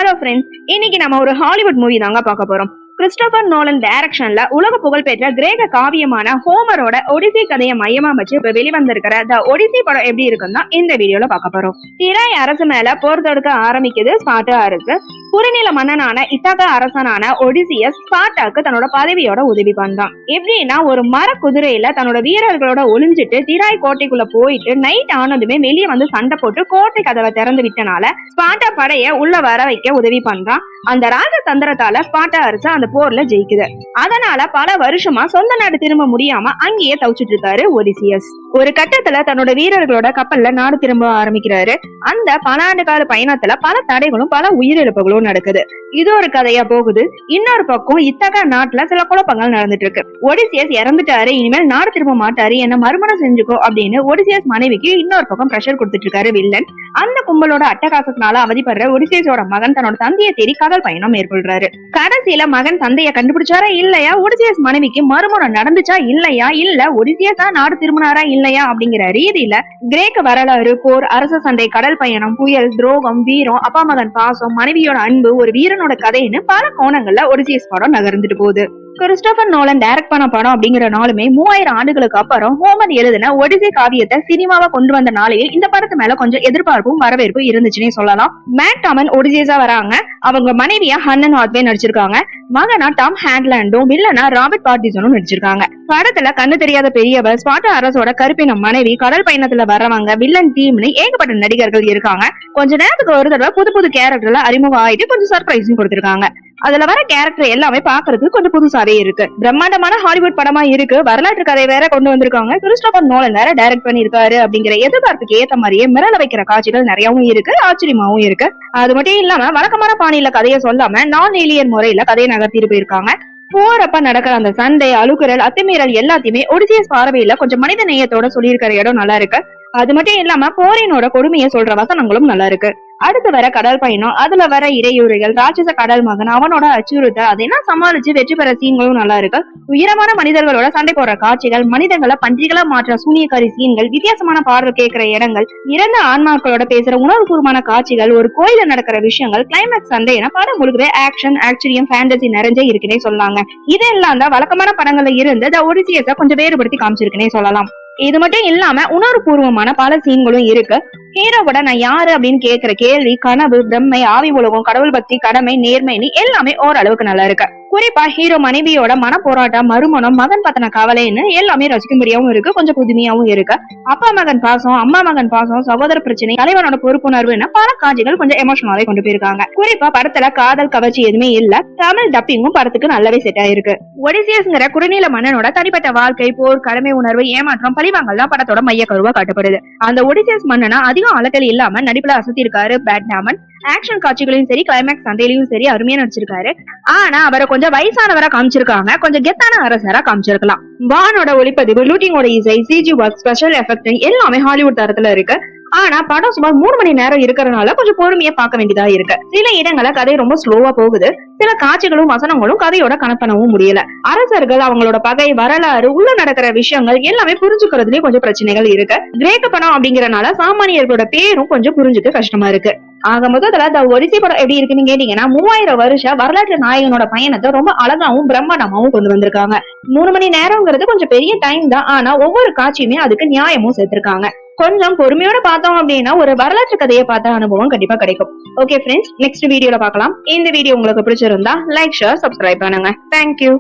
Hello friends, இன்னைக்கு நம்ம ஒரு ஹாலிவுட் மூவி தாங்க பார்க்க போறோம். கிறிஸ்டோபர் நோலன் டைரக்ஷன்ல உலக புகழ்பெற்ற கிரேக்க காவியமான ஹோமரோட ஒடிசி கதையை மையமா வச்சு இப்ப வெளிவந்திருக்கிற த ஒடிசி படம் எப்படி இருக்குன்னு தான் இந்த வீடியோல பார்க்க போறோம். திராய் அரசு மேல போர் தொடுக்க ஆரம்பிக்குது ஸ்பார்ட்டா அரசு. குறுநில மன்னனான இத்தாக்கா அரசனான ஒடிசியஸ் ஸ்பார்ட்டாக்கு தன்னோட பதவியோட உதவி பண்றான். எப்படின்னா ஒரு மர குதிரையில தன்னோட வீரர்களோட ஒளிஞ்சிட்டு திராய் கோட்டைக்குள்ள போயிட்டு நைட் ஆனதுமே வெளியே வந்து சண்டை போட்டு கோட்டை கதவை திறந்து விட்டனால ஸ்பார்ட்டா படைய உள்ள வர வைக்க உதவி பண்றான். அந்த ராஜ தந்திரத்தால ஸ்பார்ட்டா அரசு அந்த போர்ல ஜெயிக்குது. அதனால பல வருஷமா சொந்த நாடு திரும்ப முடியாம அங்கேயே தவிச்சிட்டு இருக்காரு ஒடிசியஸ். ஒரு கட்டத்துல தன்னோட வீரர்களோட கப்பல்ல நாடு திரும்ப ஆரம்பிக்கிறாரு. அந்த பல ஆண்டு கால பயணத்துல பல தடைகளும் பல உயிரிழப்புகளும் நடக்குது. இது ஒரு கதையா போகுது. இன்னொரு பக்கம் இத்தகா நாட்டுல சில குழப்பங்கள் நடந்துட்டு இருக்கு. ஒடிசியஸ் இறந்துட்டாரு, இனிமேல் நாடு திரும்ப மாட்டாரு, என்ன மறுமணம் செஞ்சுக்கோ அப்படின்னு ஒடிசியஸ் மனைவிக்கு இன்னொரு பக்கம் பிரஷர் கொடுத்துட்டு இருக்காரு வில்லன். அந்த கும்பலோட அட்டகாசத்தினால அவதிப்படுற ஒடிசியஸோட மகன் தன்னோட தந்தையை தேடி கடல் பயணம் மேற்கொள்றாரு. கடைசியில மகன் தந்தைய கண்டுபிடிச்சாரா இல்லையா, ஒடிசியஸ் மனைவிக்கு மறுமணம் நடந்துச்சா இல்லையா, இல்ல ஒடிசியஸா நாடு திரும்பினாரா இல்லையா அப்படிங்கிற ரீதியில கிரேக்க வரலாறு, போர், அரச சண்டை, கடல் பயணம், புயல், துரோகம், வீரம், அப்பா மகன் பாசம், மனைவியோட அன்பு, ஒரு வீரனோட கதைன்னு பல கோணங்கள்ல ஒடிசியஸ் படம் நகர்ந்துட்டு போகுது. கிறிஸ்டோபர் நோலன் டைரக்ட் பண்ண படம் அப்படிங்கிற நாளுமே 3000 ஆண்டுகளுக்கு அப்புறம் ஹோமர் எழுதின ஒடிசி காவியத்தை சினிமாவா கொண்டு வந்த நாளையே இந்த படத்து மேல கொஞ்சம் எதிர்பார்ப்பும் வரவேற்பும் இருந்துச்சுன்னே சொல்லலாம். மேட் டாமன் ஒடிசியஸா வராங்க. அவங்க மனைவியா ஹன்னன் ஹாத்வே நடிச்சிருக்காங்க. மகனா டாம் ஹேண்ட்லாண்டும் வில்லனா ராபர்ட் பார்ட்டிசனும் நடிச்சிருக்காங்க. படத்துல கண்ணு தெரியாத பெரியவர், ஸ்பார்ட்டா அரசோட கருப்பினம் மனைவி, கடல் பயணத்துல வர்றவங்க, வில்லன் டீம்னு ஏகப்பட்ட நடிகர்கள் இருக்காங்க. கொஞ்ச நேரத்துக்கு ஒரு தடவை புது புது கேரக்டர்ல அறிமுகம் ஆயிட்டு கொஞ்சம் சர்ப்ரைஸும் கொடுத்திருக்காங்க. அதுல வர கேரக்டர் எல்லாமே பாக்குறதுக்கு கொஞ்சம் புதுசாவே இருக்கு. பிரம்மாண்டமான ஹாலிவுட் படமா இருக்கு. வரலாற்று கதை வேற கொண்டு வந்திருக்காங்க. கிறிஸ்டோபர் நோலன் வேற டைரக்ட் பண்ணிருக்காரு அப்படிங்கிற எதிர்பார்ப்புக்கு ஏத்த மாதிரியே மிரள வைக்கிற காட்சிகள் நிறையவும் இருக்கு, ஆச்சரியமாவும் இருக்கு. அது மட்டும் இல்லாம வழக்கமான பாணியில கதையை சொல்லாம நான் ஏலியன் முறையில கதையை நகர்த்திட்டு போயிருக்காங்க. போறப்ப நடக்கிற அந்த சண்டை, அழுக்குறல், அத்துமீறல் எல்லாத்தையுமே ஒடிசியஸ் பார்வையில கொஞ்சம் மனித நேயத்தோட சொல்லியிருக்கிற இடம் நல்லா இருக்கு. அது மட்டும் இல்லாம போரினோட கொடுமையை சொல்ற வசனங்களும் நல்லா இருக்கு. அடுத்து வர கடல் பயணம், அதுல வர இடையூறுகள், ராட்சச கடல் மகன், அவனோட அச்சுறுத்தல், அதெல்லாம் சமாளிச்சு வெற்றி பெற சீன்களும் நல்லா இருக்கு. உயரமான மனிதர்களோட சண்டை போடுற காட்சிகள், மனிதங்களை பன்றிகளா மாற்ற சூனியக்காரி சீன்கள், வித்தியாசமான பாடல் கேட்கிற இடங்கள், இறந்த ஆன்மாக்களோட பேசுற உணர்வுபூர்வமான காட்சிகள், ஒரு கோயில நடக்கிற விஷயங்கள், கிளைமேக்ஸ் சண்டை என படம் முழுக்கவே ஆக்ஷன், ஆச்சரியம், ஃபேண்டசி நிறைஞ்சே இருக்குன்னே சொல்லாங்க. இதெல்லாம் தான் வழக்கமான படங்கள்ல இருந்து த ஒடிசியஸை கொஞ்சம் வேறுபடுத்தி காமிச்சிருக்குன்னே சொல்லலாம். இது மட்டும் இல்லாம உணர்வுபூர்வமான பல சீன்களும் இருக்கு. ஹீரோவோட நான் யாரு அப்படின்னு கேட்கிற கேள்வி, கனவு, பிரம்மை, ஆவி உலகம், கடவுள் பக்தி, கடமை, நேர்மைன்னு எல்லாமே ஓரளவுக்கு நல்லா இருக்கு. குறிப்பா ஹீரோ மனைவியோட மன போராட்டம், மறுமணம், மகன் பத்தின கவலைன்னு எல்லாமே ரசிக்கும்படியாவும் இருக்கு, கொஞ்சம் புதுமையாவும் இருக்கு. அப்பா மகன் பாசம், அம்மா மகன் பாசம், சகோதர பிரச்சனை, தலைவனோட பொறுப்புணர்வுன்னு பல காட்சிகள் கொஞ்சம் எமோஷனலாவே கொண்டு போயிருக்காங்க. குறிப்பா படத்துல காதல் கவர்ச்சி எதுவுமே இல்ல. தமிழ் டப்பிங்கும் படத்துக்கு நல்லாவே செட் ஆயிருக்கு. ஒடிசியஸ்ங்கிற குறுநில மன்னனோட தனிப்பட்ட வாழ்க்கை, போர், கடமை உணர்வு, ஏமாற்றம், பழிவாங்கல் தான் படத்தோட மைய கருவா காட்டப்படுது. அந்த ஒடிசியஸ் மன்னனா அதிகம் அலக்கல் இல்லாம நடிப்புல அசத்தி இருக்காரு மேட் டாமன். ஆக்ஷன் காட்சிகளையும் சரி, கிளைமேக்ஸ் சண்டையிலையும் சரி அருமையா நடிச்சிருக்காரு. ஆனா அவரை கொஞ்சம் வயசானவரா காமிச்சிருக்காங்க, கொஞ்சம் கெத்தான அரசரா காமிச்சிருக்கலாம். வானோட ஒளிப்பதிவு, லூட்டிங்கோட இசை, சிஜி ஒர்க், ஸ்பெஷல் எஃபெக்ட் எல்லாமே ஹாலிவுட் தரத்துல இருக்கு. ஆனா படம் சுமார் 3 மணி நேரம் இருக்கிறதுனால கொஞ்சம் பொறுமையா பார்க்க வேண்டியதா இருக்கு. சில இடங்கள கதை ரொம்ப ஸ்லோவா போகுது. சில காட்சிகளும் வசனங்களும் கதையோட கணப்பனவும் முடியல. அரசர்கள், அவங்களோட பகை, வரலாறு, உள்ள நடக்கிற விஷயங்கள் எல்லாமே புரிஞ்சுக்கிறதுலயே கொஞ்சம் பிரச்சனைகள் இருக்கு. கிரேக்க படம் அப்படிங்கறனால சாமானியர்களோட பேரும் கொஞ்சம் புரிஞ்சுக்க கஷ்டமா இருக்கு. ஆக மொத்தத்துல த ஒடிசி படம் எப்படி இருக்குன்னு கேட்டீங்கன்னா 3000 வருஷ வரலாற்று நாயகனோட பயணத்தை ரொம்ப அழகாவும் பிரம்மாண்டமாவும் கொண்டு வந்திருக்காங்க. 3 மணி நேரம்ங்கிறது கொஞ்சம் பெரிய டைம் தான். ஆனா ஒவ்வொரு காட்சியுமே அதுக்கு நியாயமும் சேர்த்திருக்காங்க. கொஞ்சம் பொறுமையோட பார்த்தோம் அப்படின்னா ஒரு வரலாற்று கதையை பார்த்த அனுபவம் கண்டிப்பா கிடைக்கும். ஓகே ஃப்ரெண்ட்ஸ், நெக்ஸ்ட் வீடியோல பார்க்கலாம். இந்த வீடியோ உங்களுக்கு பிடிச்சிருந்தா லைக், ஷேர், சப்ஸ்கிரைப் பண்ணுங்க. தேங்க்யூ.